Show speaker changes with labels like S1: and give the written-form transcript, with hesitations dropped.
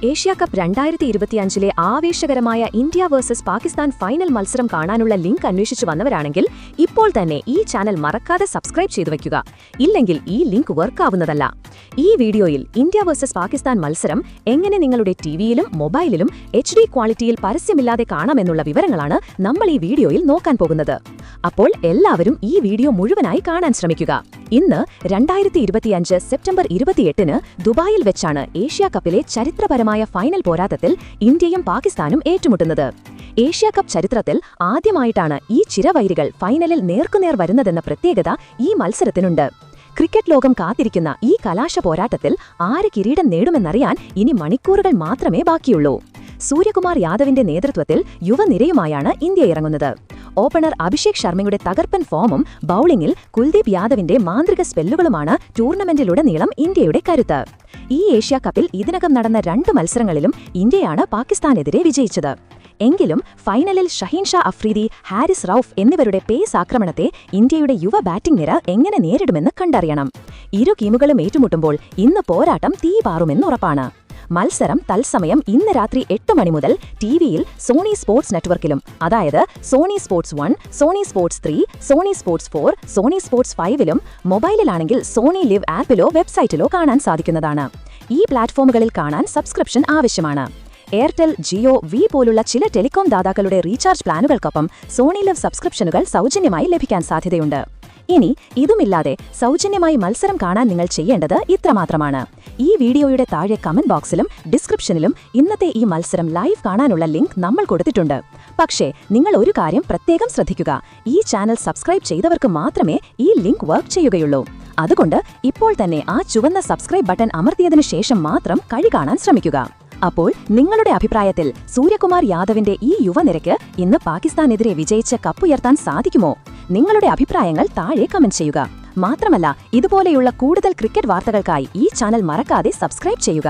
S1: Asia Cup 2025 ആവേശകരമായ India versus Pakistan final മത്സരം കാണാനുള്ള ലിങ്ക് അന്വേഷിച്ചു വന്നവരാണെങ്കിൽ ഇപ്പോൾ തന്നെ ഈ ചാനൽ മറക്കാതെ സബ്സ്ക്രൈബ് ചെയ്തു വയ്ക്കുക. ഇല്ലെങ്കിൽ ഈ ലിങ്ക് വർക്കാവുന്നതല്ല. ഈ വീഡിയോയിൽ ഇന്ത്യ വേഴ്സസ് പാകിസ്ഥാൻ മത്സരം എങ്ങനെ നിങ്ങളുടെ ടിവിയിലും മൊബൈലിലും HD ക്വാളിറ്റിയിൽ പരസ്യമില്ലാതെ കാണാമെന്നുള്ള വിവരങ്ങളാണ് നമ്മൾ ഈ വീഡിയോയിൽ നോക്കാൻ പോകുന്നത്. അപ്പോൾ എല്ലാവരും ഈ വീഡിയോ മുഴുവനായി കാണാൻ ശ്രമിക്കുക. ഇന്ന് 2025 സെപ്റ്റംബർ 28-ന് ദുബായിൽ വെച്ചാണ് ഏഷ്യാകപ്പിലെ ചരിത്രപരമായ ഫൈനൽ പോരാട്ടത്തിൽ ഇന്ത്യയും പാകിസ്ഥാനും ഏറ്റുമുട്ടുന്നത്. ഏഷ്യാകപ്പ് ചരിത്രത്തിൽ ആദ്യമായിട്ടാണ് ഈ ചിരവൈരികൾ ഫൈനലിൽ നേർക്കുനേർ വരുന്നതെന്ന പ്രത്യേകത ഈ മത്സരത്തിനുണ്ട്. ക്രിക്കറ്റ് ലോകം കാത്തിരിക്കുന്ന ഈ കലാശ പോരാട്ടത്തിൽ ആര് കിരീടം നേടുമെന്നറിയാൻ ഇനി മണിക്കൂറുകൾ മാത്രമേ ബാക്കിയുള്ളൂ. സൂര്യകുമാർ യാദവിന്റെ നേതൃത്വത്തിൽ യുവനിരയുമായാണ് ഇന്ത്യ ഇറങ്ങുന്നത്. ഓപ്പണർ അഭിഷേക് ശർമ്മയുടെ തകർപ്പൻ ഫോമും ബൌളിംഗിൽ കുൽദീപ് യാദവിന്റെ മാന്ത്രിക സ്പെല്ലുകളുമാണ് ടൂർണമെന്റിലുടനീളം ഇന്ത്യയുടെ കരുത്ത്. ഈ ഏഷ്യാകപ്പിൽ ഇതിനകം നടന്ന 2 മത്സരങ്ങളിലും ഇന്ത്യയാണ് പാകിസ്ഥാനെതിരെ വിജയിച്ചത്. എങ്കിലും ഫൈനലിൽ ഷഹീൻ ഷാ അഫ്രീദി, ഹാരിസ് റൌഫ് എന്നിവരുടെ പേസ് ആക്രമണത്തെ ഇന്ത്യയുടെ യുവ ബാറ്റിംഗ് നിര എങ്ങനെ നേരിടുമെന്ന് കണ്ടറിയണം. ഇരു ടീമുകളും ഏറ്റുമുട്ടുമ്പോൾ ഇന്ന് പോരാട്ടം തീപാറുമെന്നുറപ്പാണ്. മത്സരം തത്സമയം ഇന്ന് രാത്രി 8 മണി മുതൽ ടിവിയിൽ സോണി സ്പോർട്സ് നെറ്റ്വർക്കിലും, അതായത് Sony Sports 1, Sony Sports 3, Sony Sports 4, Sony Sports 5-ലും, മൊബൈലിലാണെങ്കിൽ സോണി ലിവ് ആപ്പിലോ വെബ്സൈറ്റിലോ കാണാൻ സാധിക്കുന്നതാണ്. ഈ പ്ലാറ്റ്ഫോമുകളിൽ കാണാൻ സബ്സ്ക്രിപ്ഷൻ ആവശ്യമാണ്. എയർടെൽ, ജിയോ, വി പോലുള്ള ചില ടെലികോം ദാതാക്കളുടെ റീചാർജ് പ്ലാനുകൾക്കൊപ്പം സോണി ലിവ് സബ്സ്ക്രിപ്ഷനുകൾ സൗജന്യമായി ലഭിക്കാൻ സാധ്യതയുണ്ട്. ഇനി ഇതുമില്ലാതെ സൗജന്യമായി മത്സരം കാണാൻ നിങ്ങൾ ചെയ്യേണ്ടത് ഇത്രമാത്രമാണ്. ഈ വീഡിയോയുടെ താഴെ കമന്റ് ബോക്സിലും ഡിസ്ക്രിപ്ഷനിലും ഇന്നത്തെ ഈ മത്സരം ലൈവ് കാണാനുള്ള ലിങ്ക് നമ്മൾ കൊടുത്തിട്ടുണ്ട്. പക്ഷേ നിങ്ങൾ ഒരു കാര്യം പ്രത്യേകം ശ്രദ്ധിക്കുക. ഈ ചാനൽ സബ്സ്ക്രൈബ് ചെയ്തവർക്ക് മാത്രമേ ഈ ലിങ്ക് വർക്ക് ചെയ്യുകയുള്ളൂ. അതുകൊണ്ട് ഇപ്പോൾ തന്നെ ആ ചുവന്ന സബ്സ്ക്രൈബ് ബട്ടൺ അമർത്തിയതിനു ശേഷം മാത്രം കളി കാണാൻ ശ്രമിക്കുക. അപ്പോൾ നിങ്ങളുടെ അഭിപ്രായത്തിൽ സൂര്യകുമാർ യാദവിന്റെ ഈ യുവനിരയ്ക്ക് ഇന്ന് പാകിസ്ഥാനെതിരെ വിജയിച്ച് കപ്പുയർത്താൻ സാധിക്കുമോ? നിങ്ങളുടെ അഭിപ്രായങ്ങൾ താഴെ കമന്റ് ചെയ്യുക. മാത്രമല്ല, ഇതുപോലെയുള്ള കൂടുതൽ ക്രിക്കറ്റ് വാർത്തകൾക്കായി ഈ ചാനൽ മറക്കാതെ സബ്സ്ക്രൈബ് ചെയ്യുക.